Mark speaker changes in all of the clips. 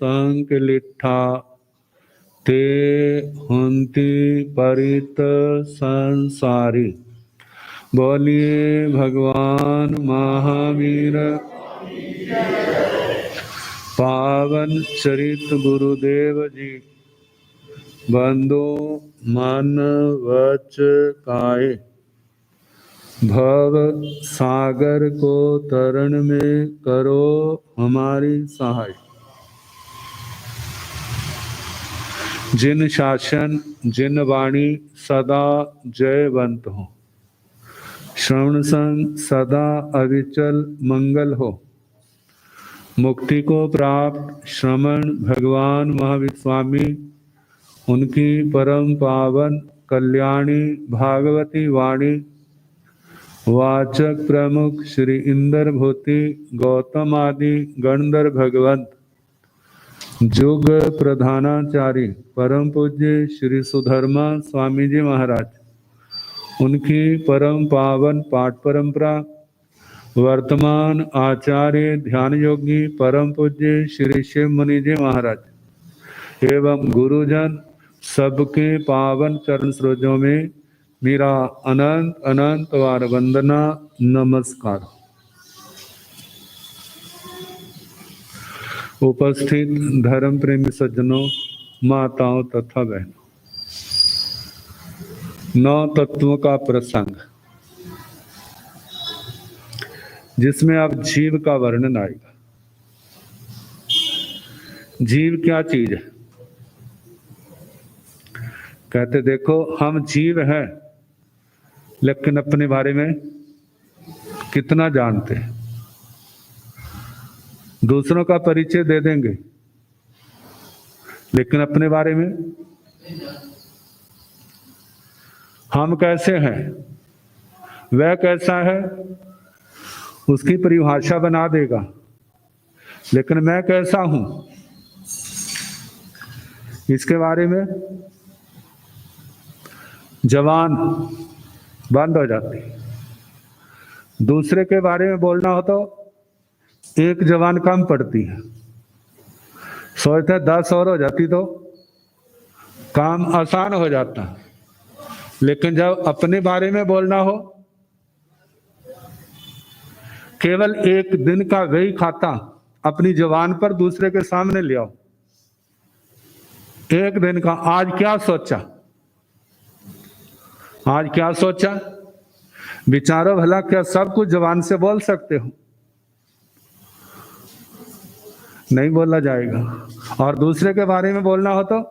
Speaker 1: संकलिठा ते हुंति परित संसारी। बोलिए भगवान महावीर पावन चरित गुरुदेव जी। बंधु मन वच काये, भव सागर को तरण में करो हमारी सहाय। जिन शासन जिन वाणी सदा जयवंत हो, श्रवण संग सदा अविचल मंगल हो। मुक्ति को प्राप्त श्रमण भगवान महावीर स्वामी, उनकी परम पावन कल्याणी भागवती वाणी, वाचक प्रमुख श्री इंद्र भूति गौतम आदि गणधर भगवंत, जुग प्रधानाचार्य परम पूज्य श्री सुधर्मा स्वामी जी महाराज, उनकी परम पावन पाठ परंपरा, वर्तमान आचार्य ध्यान योगी परम पूज्य श्री शिव मुनि जी महाराज एवं गुरुजन सबके पावन चरण सरोजों में मेरा अनंत अनंत बार वंदना नमस्कार। उपस्थित धर्म प्रेमी सज्जनों, माताओं तथा बहनों, 9 तत्वों का प्रसंग जिसमें अब जीव का वर्णन आएगा। जीव क्या चीज है? कहते देखो हम जीव हैं, लेकिन अपने बारे में कितना जानते हैं? दूसरों का परिचय दे देंगे, लेकिन अपने बारे में हम कैसे हैं, वह कैसा है, उसकी परिभाषा बना देगा, लेकिन मैं कैसा हूं इसके बारे में जबान बंद हो जाती। दूसरे के बारे में बोलना हो तो एक जबान कम पड़ती है, सोचते 10 और हो जाती तो काम आसान हो जाता। लेकिन जब अपने बारे में बोलना हो, केवल एक दिन का वही खाता अपनी जबान पर दूसरे के सामने ले आओ। एक दिन का आज क्या सोचा, आज क्या सोचा, विचारो भला, क्या सब कुछ जबान से बोल सकते हो? नहीं बोला जाएगा। और दूसरे के बारे में बोलना हो तो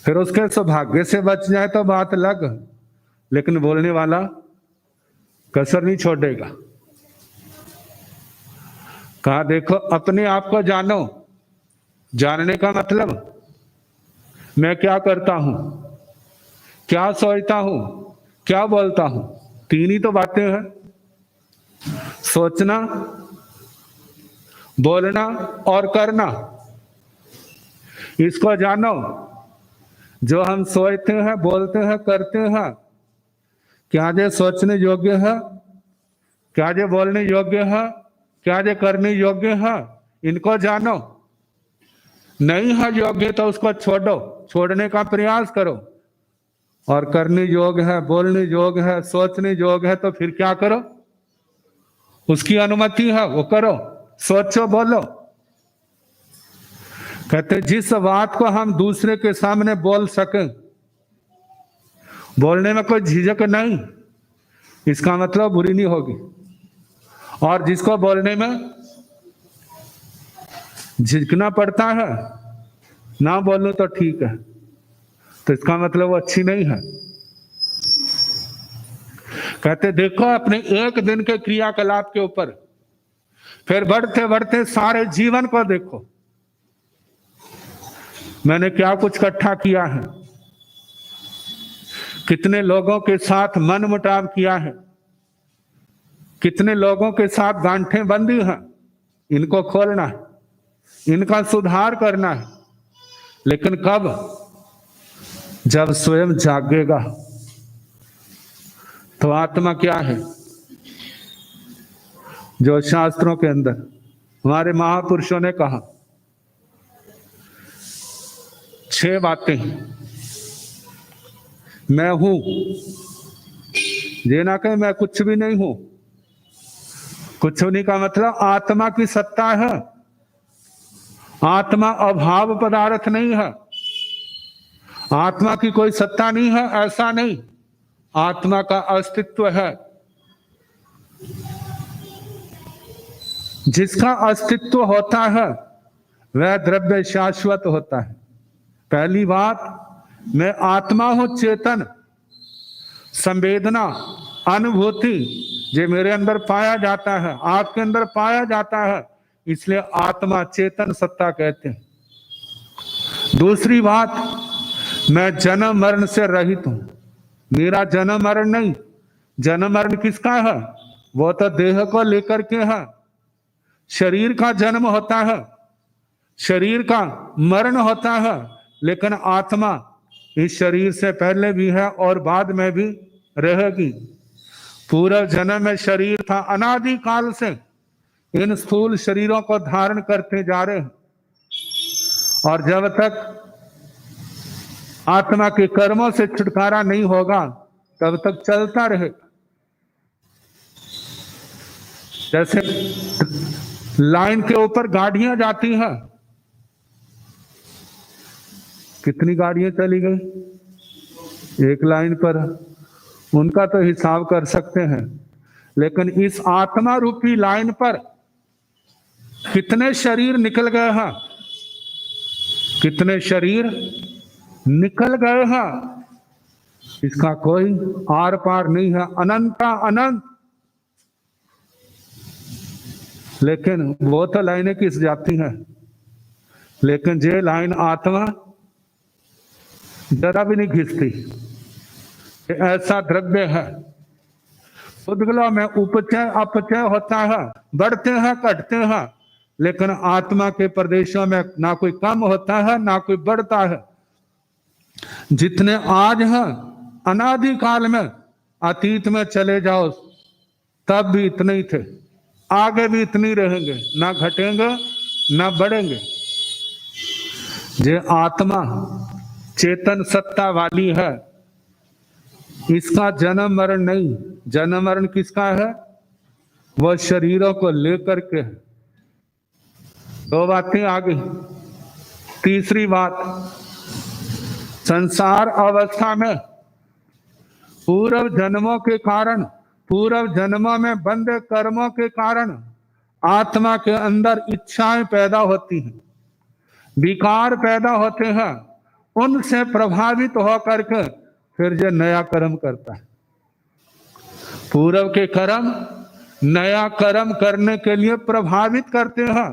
Speaker 1: फिर उसके सौभाग्य से बच जाए तो बात अलग, लेकिन बोलने वाला कसर नहीं छोड़ेगा। कहा देखो अपने आप को जानो। जानने का मतलब मैं क्या करता हूं, क्या सोचता हूं, क्या बोलता हूं। 3 ही तो बातें हैं, सोचना, बोलना और करना। इसको जानो। जो हम सोचते हैं, बोलते हैं, करते हैं, क्या ये सोचने योग्य है, क्या ये बोलने योग्य है, क्या ये करने योग्य है, इनको जानो। नहीं है योग्य तो उसको छोड़ो, छोड़ने का प्रयास करो। और करने योग्य है, बोलने योग्य है, सोचने योग्य है तो फिर क्या करो? उसकी अनुमति है वो करो, सोचो, बोलो। कहते जिस बात को हम दूसरे के सामने बोल सकें, बोलने में कोई झिझक नहीं, इसका मतलब बुरी नहीं होगी। और जिसको बोलने में झिझकना पड़ता है, ना बोलूं तो ठीक है, तो इसका मतलब वो अच्छी नहीं है। कहते देखो अपने एक दिन के क्रियाकलाप के ऊपर, फिर बढ़ते बढ़ते सारे जीवन को देखो। मैंने क्या कुछ इकट्ठा किया है, कितने लोगों के साथ मन मुटाव किया है, कितने लोगों के साथ गांठें बंधी हैं। इनको खोलना है, इनका सुधार करना है। लेकिन कब? जब स्वयं जागेगा। तो आत्मा क्या है? जो शास्त्रों के अंदर हमारे महापुरुषों ने कहा 6 बातें। मैं हूं, ये ना कहे मैं कुछ भी नहीं हूं। कुछ नहीं का मतलब आत्मा की सत्ता है। आत्मा अभाव पदार्थ नहीं है। आत्मा की कोई सत्ता नहीं है, ऐसा नहीं। आत्मा का अस्तित्व है। जिसका अस्तित्व होता है वह द्रव्य शाश्वत होता है। पहली बात, मैं आत्मा हूं, चेतन, संवेदना, अनुभूति जो मेरे अंदर पाया जाता है, आपके अंदर पाया जाता है, इसलिए आत्मा चेतन सत्ता कहते हैं। दूसरी बात, मैं जन्म मरण से रहित हूं। मेरा जन्म मरण नहीं। जन्म मरण किसका है? वो तो देह को लेकर के है। शरीर का जन्म होता है, शरीर का मरण होता है, लेकिन आत्मा इस शरीर से पहले भी है और बाद में भी रहेगी। पूर्व जन्म में शरीर था, अनादि काल से इन स्थूल शरीरों को धारण करते जा रहे हैं, और जब तक आत्मा के कर्मों से छुटकारा नहीं होगा तब तक चलता रहेगा। जैसे लाइन के ऊपर गाड़ियां जाती हैं, कितनी गाड़ियां चली गई एक लाइन पर, उनका तो हिसाब कर सकते हैं, लेकिन इस आत्मा रूपी लाइन पर कितने शरीर निकल गए हैं, कितने शरीर निकल गए हैं, इसका कोई आर पार नहीं है, अनंता अनंत। लेकिन वो तो लाइनें किस जाती हैं, लेकिन जे लाइन आत्मा जरा भी नहीं घिसती। ऐसा द्रव्य है, उद्गलों में उपचय अपचय होता है, बढ़ते हैं घटते हैं, लेकिन आत्मा के प्रदेशों में ना कोई कम होता है ना कोई बढ़ता है। जितने आज हैं अनादि काल में, अतीत में चले जाओ तब भी इतने ही थे, आगे भी इतने रहेंगे, ना घटेंगे ना बढ़ेंगे। जे आत्मा चेतन सत्ता वाली है, इसका जन्म मरण नहीं। जन्म मरण किसका है? वह शरीरों को लेकर के है। 2 बातें आ गई। तीसरी बात, संसार अवस्था में पूर्व जन्मों के कारण, पूर्व जन्मों में बंधे कर्मों के कारण आत्मा के अंदर इच्छाएं पैदा होती हैं, विकार पैदा होते हैं, उनसे प्रभावित होकर के फिर जो नया कर्म करता है। पूर्व के कर्म नया कर्म करने के लिए प्रभावित करते हैं।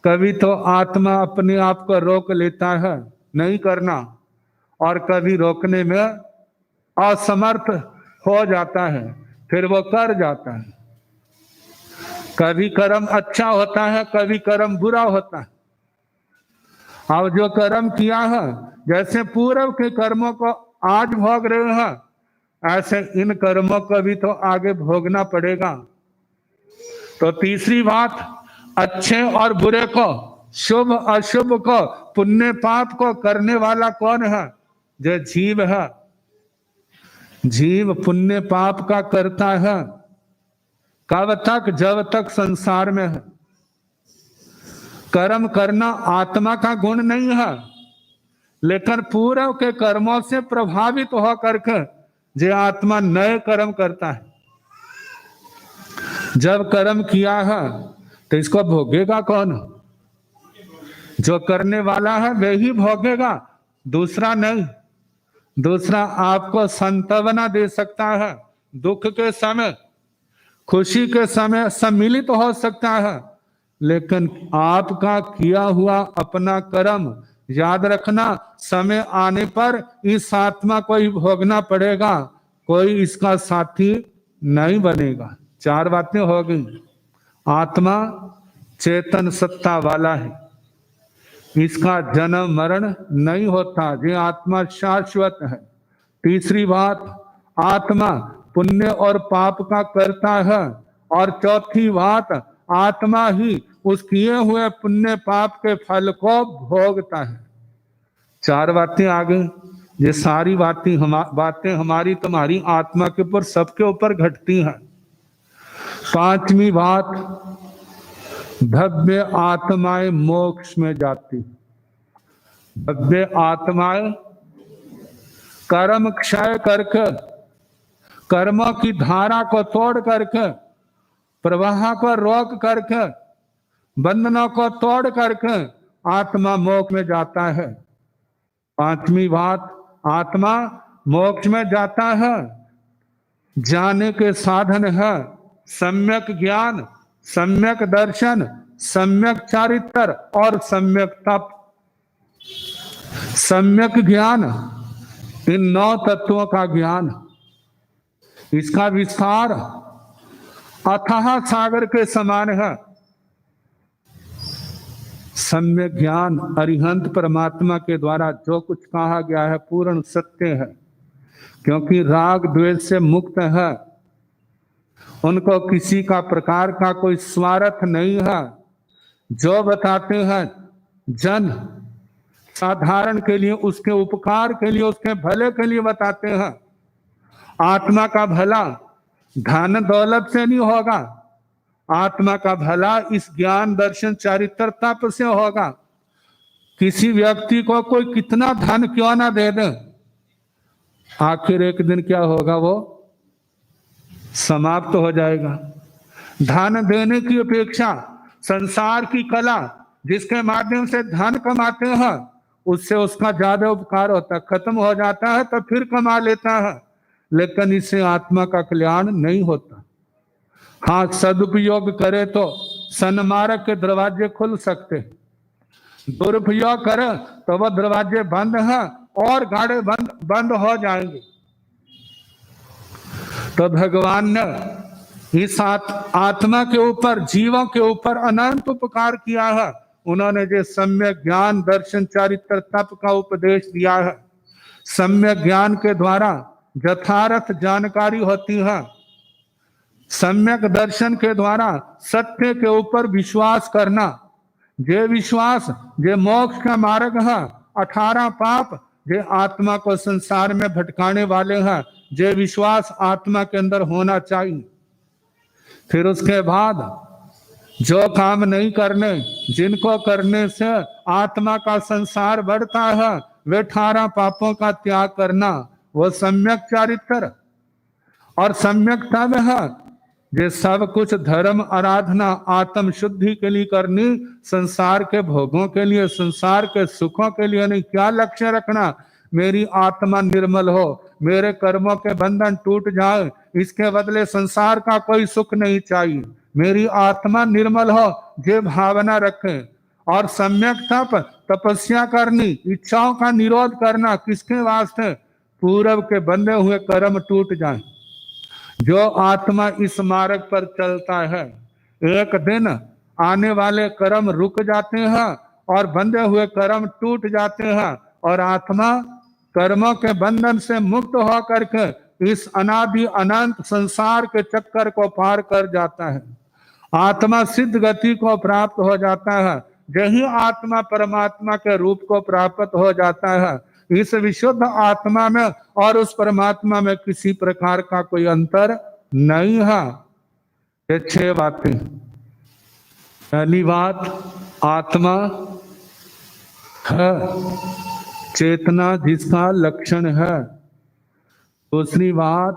Speaker 1: कभी तो आत्मा अपने आप को रोक लेता है नहीं करना, और कभी रोकने में असमर्थ हो जाता है, फिर वो कर जाता है। कभी कर्म अच्छा होता है, कभी कर्म बुरा होता है। अब जो कर्म किया है, जैसे पूर्व के कर्मों को आज भोग रहे हैं, ऐसे इन कर्मों को भी तो आगे भोगना पड़ेगा। तो तीसरी बात, अच्छे और बुरे को, शुभ अशुभ को, पुण्य पाप को करने वाला कौन है? जो जीव है। जीव पुण्य पाप का करता है। कब तक? जब तक संसार में है। कर्म करना आत्मा का गुण नहीं है, लेकिन पूर्व के कर्मों से प्रभावित होकर के जो आत्मा नए कर्म करता है। जब कर्म किया है तो इसको भोगेगा कौन? जो करने वाला है वही भोगेगा, दूसरा नहीं। दूसरा आपको सांत्वना दे सकता है, दुख के समय, खुशी के समय सम्मिलित हो सकता है, लेकिन आपका किया हुआ अपना कर्म याद रखना, समय आने पर इस आत्मा को ही भोगना पड़ेगा, कोई इसका साथी नहीं बनेगा। 4 बातें हो गई। आत्मा चेतन सत्ता वाला है, इसका जन्म मरण नहीं होता, ये आत्मा शाश्वत है। तीसरी बात, आत्मा पुण्य और पाप का करता है, और चौथी बात, आत्मा ही उस किए हुए पुण्य पाप के फल को भोगता है। चार बातें आ गई। ये सारी बातें हमारी तुम्हारी आत्मा के ऊपर, सबके ऊपर घटती हैं। पांचवी बात, भव्य आत्माएं मोक्ष में जाती। भव्य आत्माएं कर्म क्षय करके, कर्मों की धारा को तोड़ करके, प्रवाह को रोक करके, बंधनों को तोड़ करके आत्मा मोक्ष में जाता है। पांचवी बात, आत्मा मोक्ष में जाता है, जाने के साधन है सम्यक ज्ञान, सम्यक दर्शन, सम्यक चारित्र और सम्यक तप। सम्यक ज्ञान, इन 9 तत्वों का ज्ञान, इसका विस्तार अथाह सागर के समान है। सम्यक ज्ञान अरिहंत परमात्मा के द्वारा जो कुछ कहा गया है पूर्ण सत्य है, क्योंकि राग द्वेष से मुक्त है। उनको किसी का प्रकार का कोई स्वार्थ नहीं है। जो बताते हैं जन साधारण के लिए, उसके उपकार के लिए, उसके भले के लिए बताते हैं। आत्मा का भला धन दौलत से नहीं होगा, आत्मा का भला इस ज्ञान दर्शन चारित्र तप से होगा। किसी व्यक्ति को कोई कितना धन क्यों ना दे दे, आखिर एक दिन क्या होगा, वो समाप्त हो जाएगा। धन देने की अपेक्षा संसार की कला जिसके माध्यम से धन कमाते हैं, उससे उसका ज्यादा उपकार होता है। खत्म हो जाता है तो फिर कमा लेता है, लेकिन इससे आत्मा का कल्याण नहीं होता। हाँ, सदुपयोग करे तो सन्मार्ग के दरवाजे खुल सकते, दुरुपयोग करे तो वह दरवाजे बंद हैं और गाड़े बंद हो जाएंगे। तो भगवान ने इस आत्मा के ऊपर, जीवों के ऊपर अनंत उपकार किया है। उन्होंने जो सम्यक ज्ञान दर्शन चारित्र तप का उपदेश दिया है, सम्यक ज्ञान के द्वारा यथार्थ जानकारी होती है। सम्यक दर्शन के द्वारा सत्य के ऊपर विश्वास करना, जे विश्वास जे मोक्ष का मार्ग है। 18 पाप जे आत्मा को संसार में भटकाने वाले हैं, जे विश्वास आत्मा के अंदर होना चाहिए। फिर उसके बाद जो काम नहीं करने, जिनको करने से आत्मा का संसार बढ़ता है, वे 18 पापों का त्याग करना, वो सम्यक चारित्र और सम्यक तप है। ये सब कुछ धर्म आराधना आत्म शुद्धि के लिए करनी, संसार के भोगों के लिए, संसार के सुखों के लिए नहीं। क्या लक्ष्य रखना, मेरी आत्मा निर्मल हो, मेरे कर्मों के बंधन टूट जाए, इसके बदले संसार का कोई सुख नहीं चाहिए। मेरी आत्मा निर्मल हो, ये भावना रखें। और सम्यक तप, तपस्या करनी, इच्छाओं का निरोध करना, किसके वास्ते, पूर्व के बंधे हुए कर्म टूट जाएं। जो आत्मा इस मार्ग पर चलता है, एक दिन आने वाले कर्म रुक जाते हैं और बंधे हुए कर्म टूट जाते हैं, और आत्मा कर्मों के बंधन से मुक्त होकर के इस अनादि अनंत संसार के चक्कर को पार कर जाता है। आत्मा सिद्ध गति को प्राप्त हो जाता है। यही आत्मा परमात्मा के रूप को प्राप्त हो जाता है। इस विशुद्ध आत्मा में और उस परमात्मा में किसी प्रकार का कोई अंतर नहीं है। ये 6 बातें। पहली बात, आत्मा है, चेतना जिसका लक्षण है। दूसरी बात,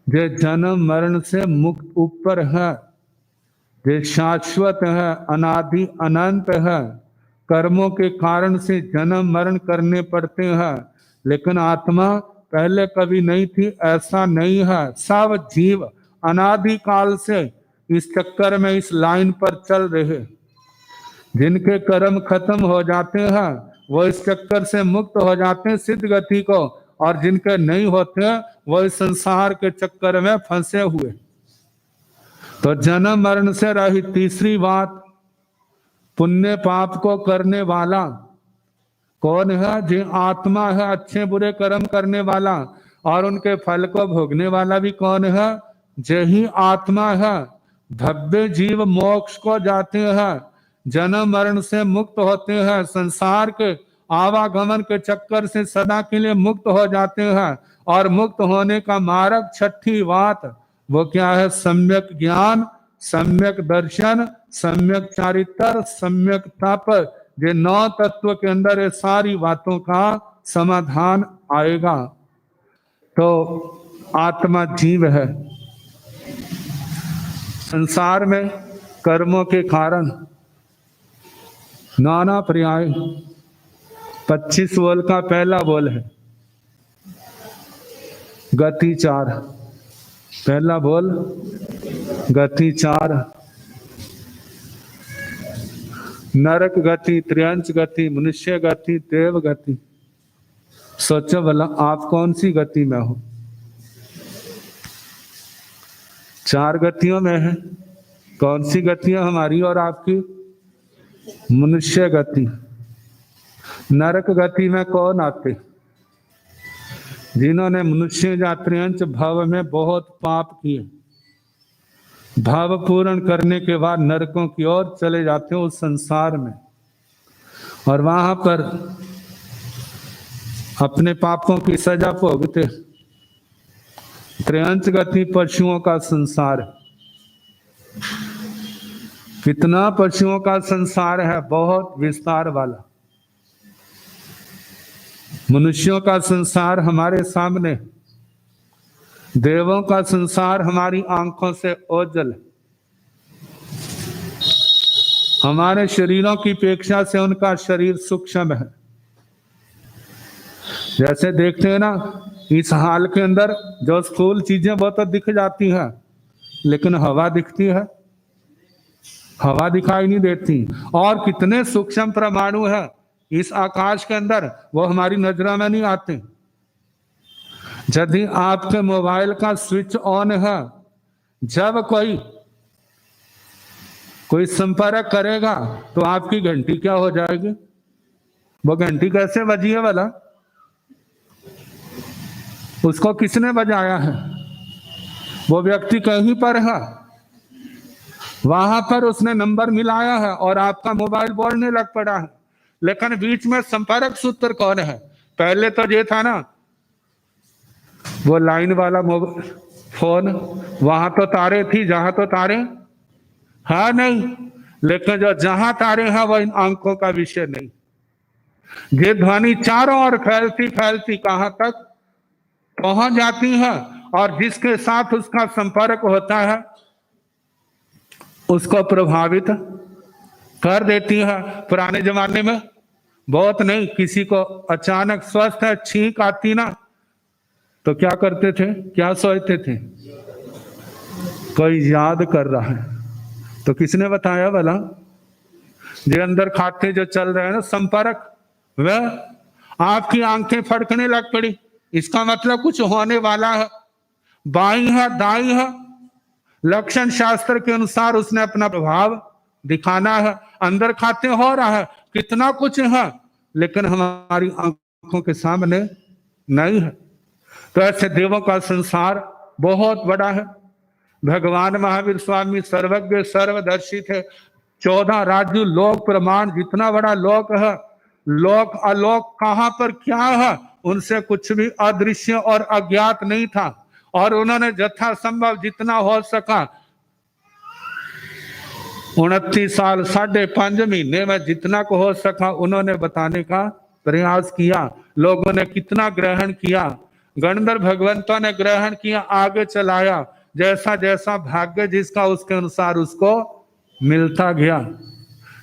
Speaker 1: जो जन्म मरण से मुक्त ऊपर है, जो शाश्वत है, अनादि अनंत है। कर्मों के कारण से जन्म मरण करने पड़ते हैं, लेकिन आत्मा पहले कभी नहीं थी, ऐसा नहीं है। सब जीव अनादि काल से इस चक्कर में, इस लाइन पर चल रहे। जिनके कर्म खत्म हो जाते हैं वो इस चक्कर से मुक्त हो जाते हैं सिद्ध गति को, और जिनके नहीं होते वो इस संसार के चक्कर में फंसे हुए। तो जन्म मरण से रहित। तीसरी बात, पुण्य पाप को करने वाला कौन है? जो आत्मा है, अच्छे बुरे कर्म करने वाला, और उनके फल को भोगने वाला भी कौन है? यही आत्मा है। भव्य जीव मोक्ष को जाते हैं, जन्म मरण से मुक्त होते हैं, संसार के आवागमन के चक्कर से सदा के लिए मुक्त हो जाते हैं। और मुक्त होने का मार्ग, छठी बात वो क्या है? सम्यक ज्ञान, सम्यक दर्शन, सम्यक चारित्र, सम्यक तप। ये 9 तत्व के अंदर ये सारी बातों का समाधान आएगा। तो आत्मा जीव है। संसार में कर्मों के कारण नाना पर्याय। 25 बोल का पहला बोल है गति 4। पहला बोल गति 4। नरक गति, त्रियंच गति, मनुष्य गति, देव गति। सोचो भला आप कौन सी गति में हो? 4 गतियों में है। कौन सी गतियां हमारी और आपकी? मनुष्य गति। नरक गति में कौन आते? जिन्होंने मनुष्य यात्रियांश भव में बहुत पाप किए, भाव पूर्ण करने के बाद नरकों की ओर चले जाते हैं उस संसार में, और वहां पर अपने पापों की सजा भोगते। त्रियंच गति पशुओं का संसार। कितना पशुओं का संसार है, बहुत विस्तार वाला। मनुष्यों का संसार हमारे सामने, देवों का संसार हमारी आंखों से ओझल। हमारे शरीरों की अपेक्षा से उनका शरीर सूक्ष्म है। जैसे देखते हैं ना, इस हाल के अंदर जो स्थूल चीजें बहुत दिख जाती हैं, लेकिन हवा दिखती है? हवा दिखाई नहीं देती। और कितने सूक्ष्म परमाणु है इस आकाश के अंदर, वो हमारी नजरों में नहीं आते। यदि आपके मोबाइल का स्विच ऑन है, जब कोई संपर्क करेगा तो आपकी घंटी क्या हो जाएगी? वो घंटी कैसे बजी है भला? उसको किसने बजाया है? वो व्यक्ति कहीं पर है, वहां पर उसने नंबर मिलाया है और आपका मोबाइल बोलने लग पड़ा है। लेकिन बीच में संपर्क सूत्र कौन है? पहले तो ये था ना, वो लाइन वाला फोन, वहां तो तारे थी, जहां तो तारे है नहीं। लेकिन जो जहां तारे हैं वह इन आंखों का विषय नहीं। ये ध्वनि चारों ओर फैलती फैलती कहां तक पहुंच जाती है, और जिसके साथ उसका संपर्क होता है उसको प्रभावित कर देती है। पुराने जमाने में बहुत नहीं, किसी को अचानक स्वस्थ है, छींक आती ना, तो क्या करते थे? क्या सोचते थे? कोई याद कर रहा है। तो किसने बताया भला? जो अंदर खाते जो चल रहे हैं ना संपर्क, वह आपकी आंखें फड़कने लग पड़ी। इसका मतलब कुछ होने वाला है। बाई है, दाई है, लक्षण शास्त्र के अनुसार उसने अपना प्रभाव दिखाना है। अंदर खाते हो रहा है, कितना कुछ है, लेकिन हमारी आंखों के सामने नहीं है। तो ऐसे देवों का संसार बहुत बड़ा है। भगवान महावीर स्वामी सर्वज्ञ सर्वदर्शी थे। 14 राज्य लोक प्रमाण, जितना बड़ा लोक है, लोक अलोक कहां पर क्या है, उनसे कुछ भी अदृश्य और अज्ञात नहीं था। और उन्होंने यथा संभव जितना हो सका 29 साल 5.5 महीने में जितना को हो सका उन्होंने बताने का प्रयास किया। लोगों ने कितना ग्रहण किया, गणधर भगवंतों ने ग्रहण किया, आगे चलाया। जैसा जैसा भाग्य जिसका उसके अनुसार उसको मिलता गया।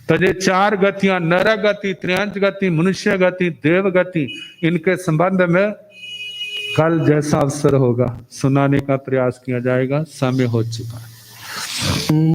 Speaker 1: तो ये 4 गतियां, नरक गति, त्रियंच गति, मनुष्य गति, देव गति, इनके संबंध में कल जैसा अवसर होगा सुनाने का प्रयास किया जाएगा। समय हो चुका है।